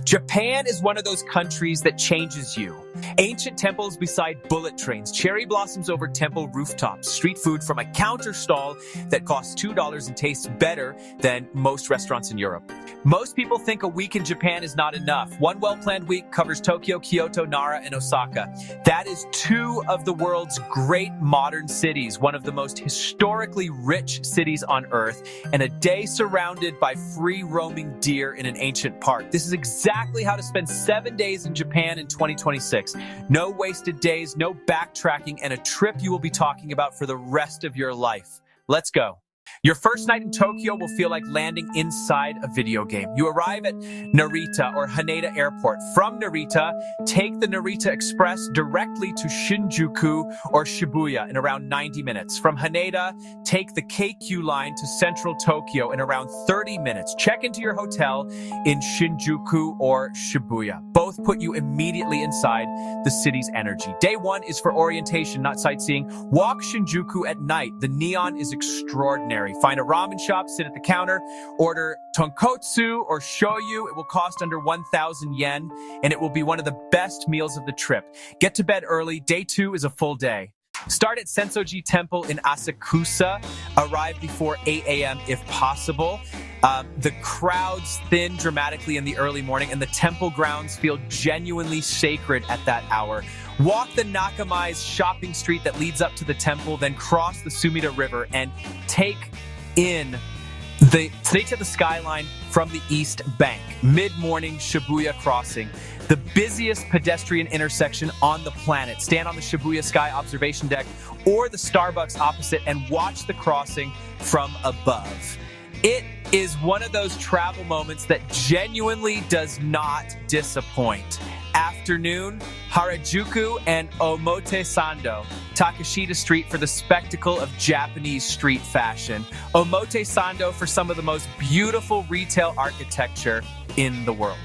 Japan is one of those countries that changes you. Ancient temples beside bullet trains, cherry blossoms over temple rooftops, street food from a counter stall that costs $2 and tastes better than most restaurants in Europe. Most people think a week in Japan is not enough. One well-planned week covers Tokyo, Kyoto, Nara, and Osaka. That is two of the world's great modern cities, one of the most historically rich cities on Earth, and a day surrounded by free-roaming deer in an ancient park. This is exactly how to spend 7 days in Japan in 2026. No wasted days, no backtracking, and a trip you will be talking about for the rest of your life. Let's go. Your first night in Tokyo will feel like landing inside a video game. You arrive at Narita or Haneda Airport. From Narita, take the Narita Express directly to Shinjuku or Shibuya in around 90 minutes. From Haneda, take the Keikyu line to central Tokyo in around 30 minutes. Check into your hotel in Shinjuku or Shibuya. Both put you immediately inside the city's energy. Day one is for orientation, not sightseeing. Walk Shinjuku at night. The neon is extraordinary. Find a ramen shop, sit at the counter, order tonkotsu or shoyu. It will cost under 1,000 yen, and it will be one of the best meals of the trip. Get to bed early. Day two is a full day. Start at Senso-ji Temple in Asakusa. Arrive before 8 a.m. if possible. The crowds thin dramatically in the early morning, and the temple grounds feel genuinely sacred at that hour. Walk the Nakamai's shopping street that leads up to the temple, then cross the Sumida River and take in the skyline from the east bank. Mid-morning Shibuya crossing, the busiest pedestrian intersection on the planet. Stand on the Shibuya Sky observation deck or the Starbucks opposite and watch the crossing from above. It is one of those travel moments that genuinely does not disappoint. Afternoon, Harajuku and Omotesando, Takeshita Street for the spectacle of Japanese street fashion. Omotesando for some of the most beautiful retail architecture in the world.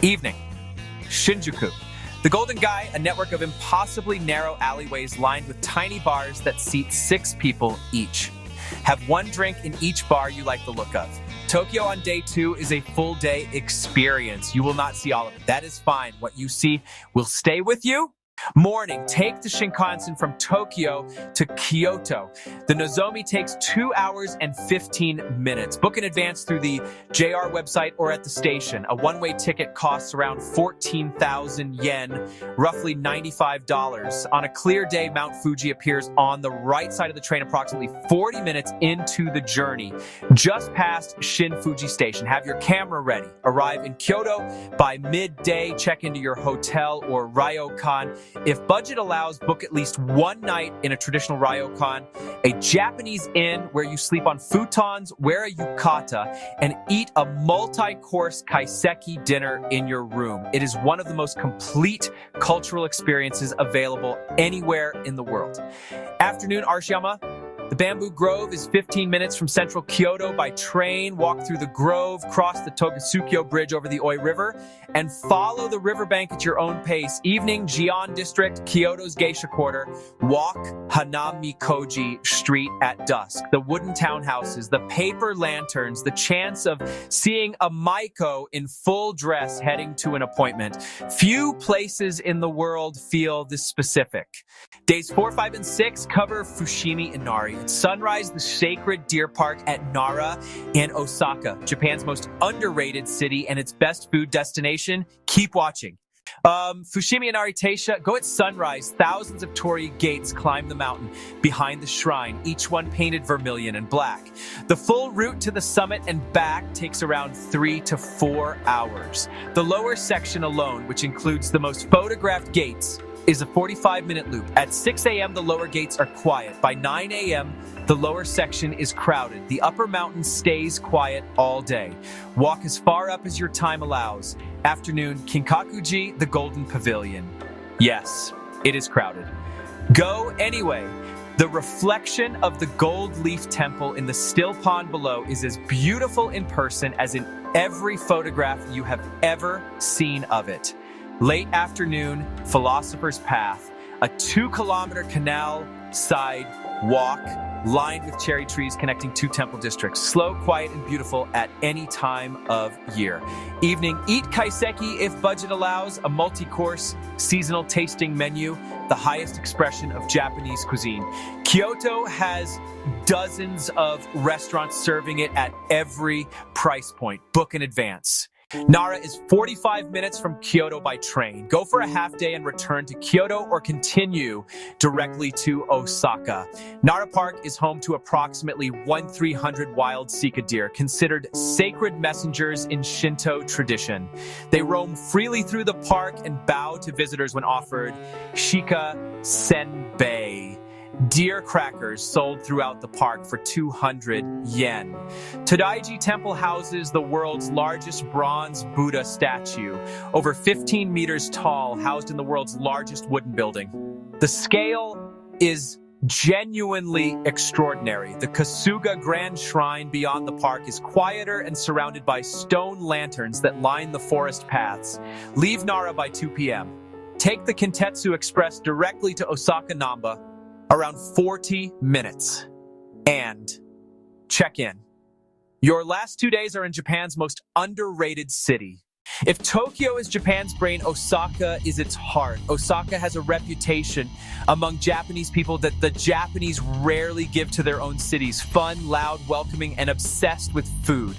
Evening, Shinjuku. The Golden Gai, a network of impossibly narrow alleyways lined with tiny bars that seat 6 people each. Have one drink in each bar you like the look of. Tokyo on day 2 is a full day experience. You will not see all of it. That is fine. What you see will stay with you. Morning, take the Shinkansen from Tokyo to Kyoto. The Nozomi takes 2 hours and 15 minutes. Book in advance through the JR website or at the station. A one-way ticket costs around 14,000 yen, roughly $95. On a clear day, Mount Fuji appears on the right side of the train approximately 40 minutes into the journey, just past Shin Fuji Station. Have your camera ready. Arrive in Kyoto by midday. Check into your hotel or ryokan. If budget allows, book at least one night in a traditional ryokan, a Japanese inn where you sleep on futons, wear a yukata, and eat a multi-course kaiseki dinner in your room. It is one of the most complete cultural experiences available anywhere in the world. Afternoon, Arashiyama. The Bamboo Grove is 15 minutes from central Kyoto by train. Walk through the grove, cross the Togasukyo Bridge over the Oi River, and follow the riverbank at your own pace. Evening, Gion District, Kyoto's Geisha Quarter. Walk Hanamikoji Street at dusk. The wooden townhouses, the paper lanterns, the chance of seeing a Maiko in full dress heading to an appointment. Few places in the world feel this specific. Days 4, 5, and 6 cover Fushimi Inari. At sunrise, the sacred deer park at Nara and Osaka, Japan's most underrated city and its best food destination. Keep watching. Fushimi Inari Taisha, go at sunrise. Thousands of torii gates climb the mountain behind the shrine, each one painted vermilion and black. The full route to the summit and back takes around 3 to 4 hours. The lower section alone, which includes the most photographed gates, is a 45-minute loop. At 6 a.m., the lower gates are quiet. By 9 a.m., the lower section is crowded. The upper mountain stays quiet all day. Walk as far up as your time allows. Afternoon, Kinkaku-ji, the Golden Pavilion. Yes, it is crowded. Go anyway. The reflection of the gold leaf temple in the still pond below is as beautiful in person as in every photograph you have ever seen of it. Late afternoon, Philosopher's Path, a 2-kilometer canal side walk lined with cherry trees connecting two temple districts. Slow, quiet, and beautiful at any time of year. Evening, eat kaiseki if budget allows, a multi-course seasonal tasting menu, the highest expression of Japanese cuisine. Kyoto has dozens of restaurants serving it at every price point. Book in advance. Nara is 45 minutes from Kyoto by train. Go for a half day and return to Kyoto or continue directly to Osaka. Nara Park is home to approximately 1,300 wild Sika deer, considered sacred messengers in Shinto tradition. They roam freely through the park and bow to visitors when offered Shinkansen deer crackers sold throughout the park for 200 yen. Todai-ji Temple houses the world's largest bronze Buddha statue, over 15 meters tall, housed in the world's largest wooden building. The scale is genuinely extraordinary. The Kasuga Grand Shrine beyond the park is quieter and surrounded by stone lanterns that line the forest paths. Leave Nara by 2 p.m. Take the Kintetsu Express directly to Osaka Namba, around 40 minutes, and check in. Your last 2 days are in Japan's most underrated city. If Tokyo is Japan's brain, Osaka is its heart. Osaka has a reputation among Japanese people that the Japanese rarely give to their own cities: fun, loud, welcoming, and obsessed with food.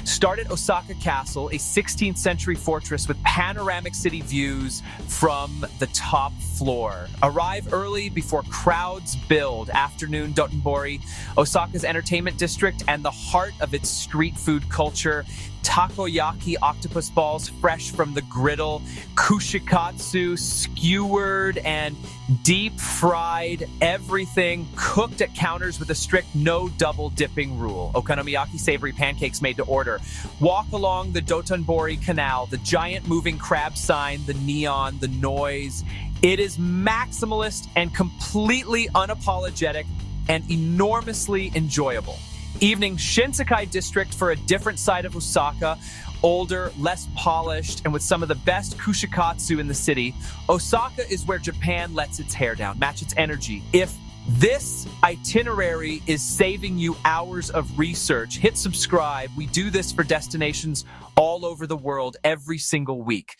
Start at Osaka Castle, a 16th century fortress with panoramic city views from the top floor. Arrive early before crowds build. Afternoon, Dotonbori, Osaka's entertainment district and the heart of its street food culture. Takoyaki octopus balls fresh from the griddle, kushikatsu skewered and deep fried, everything cooked at counters with a strict no double dipping rule. Okonomiyaki savory pancakes made to order. Walk along the Dotonbori Canal, the giant moving crab sign, the neon, the noise. It is maximalist and completely unapologetic and enormously enjoyable. Evening, Shinsekai district for a different side of Osaka, older, less polished, and with some of the best kushikatsu in the city. Osaka is where Japan lets its hair down, match its energy. If this itinerary is saving you hours of research, hit subscribe. We do this for destinations all over the world every single week.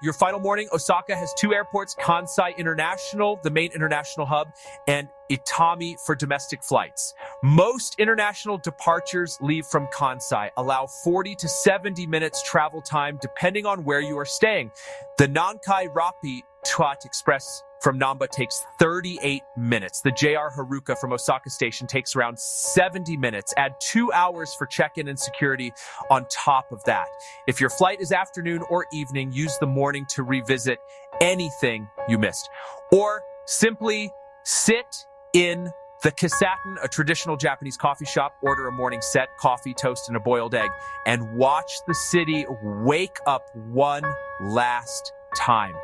Your final morning, Osaka has two airports: Kansai International, the main international hub, and Itami for domestic flights. Most international departures leave from Kansai, allow 40 to 70 minutes travel time depending on where you are staying. The Nankai Rappi Twat Express from Namba takes 38 minutes. The JR Haruka from Osaka Station takes around 70 minutes. Add 2 hours for check-in and security on top of that. If your flight is afternoon or evening, use the morning to revisit anything you missed. Or simply sit in the Kisaten, a traditional Japanese coffee shop, order a morning set, coffee, toast, and a boiled egg, and watch the city wake up one last time.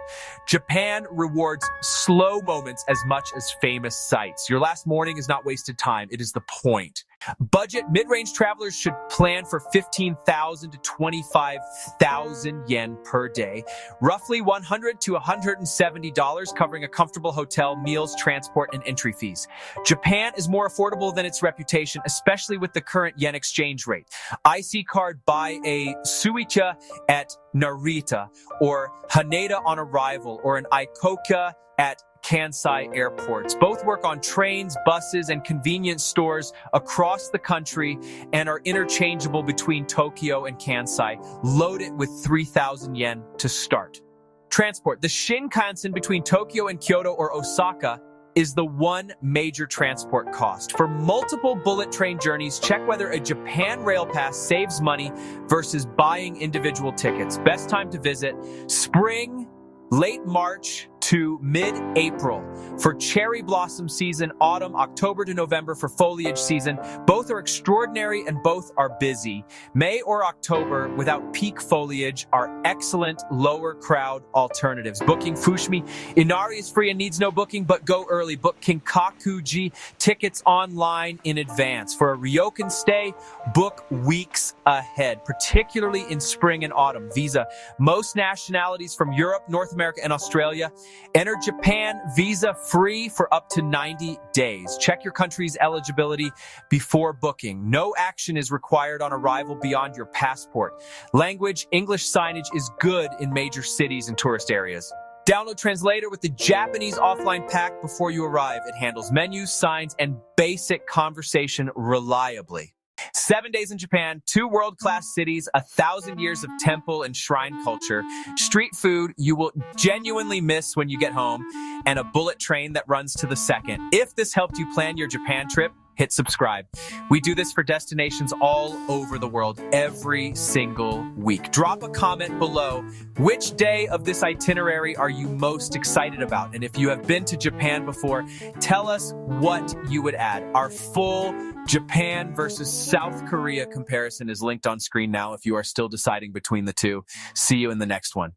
Japan rewards slow moments as much as famous sights. Your last morning is not wasted time. It is the point. Budget mid-range travelers should plan for 15,000 to 25,000 yen per day, roughly $100 to $170, covering a comfortable hotel, meals, transport, and entry fees. Japan is more affordable than its reputation, especially with the current yen exchange rate. IC card buy a suicha at Narita, or Haneda on arrival, or an Ikoka at Kansai airports. Both work on trains, buses, and convenience stores across the country and are interchangeable between Tokyo and Kansai. Load it with 3,000 yen to start. Transport. The Shinkansen between Tokyo and Kyoto or Osaka is the one major transport cost. For multiple bullet train journeys, check whether a Japan Rail Pass saves money versus buying individual tickets. Best time to visit: spring, late March to mid-April for cherry blossom season, autumn, October to November for foliage season. Both are extraordinary and both are busy. May or October without peak foliage are excellent lower crowd alternatives. Booking Fushimi Inari is free and needs no booking, but go early. Book Kinkaku-ji tickets online in advance. For a ryokan stay, book weeks ahead, particularly in spring and autumn. Visa. Most nationalities from Europe, North America, and Australia Enter Japan visa-free for up to 90 days. Check your country's eligibility before booking. No action is required on arrival beyond your passport. Language, English signage is good in major cities and tourist areas. Download Translator with the Japanese offline pack before you arrive. It handles menus, signs, and basic conversation reliably. 7 days in Japan, 2 world-class cities, 1,000 years of temple and shrine culture, street food you will genuinely miss when you get home, and a bullet train that runs to the second. If this helped you plan your Japan trip, hit subscribe. We do this for destinations all over the world every single week. Drop a comment below. Which day of this itinerary are you most excited about? And if you have been to Japan before, tell us what you would add. Our full Japan versus South Korea comparison is linked on screen now if you are still deciding between the two. See you in the next one.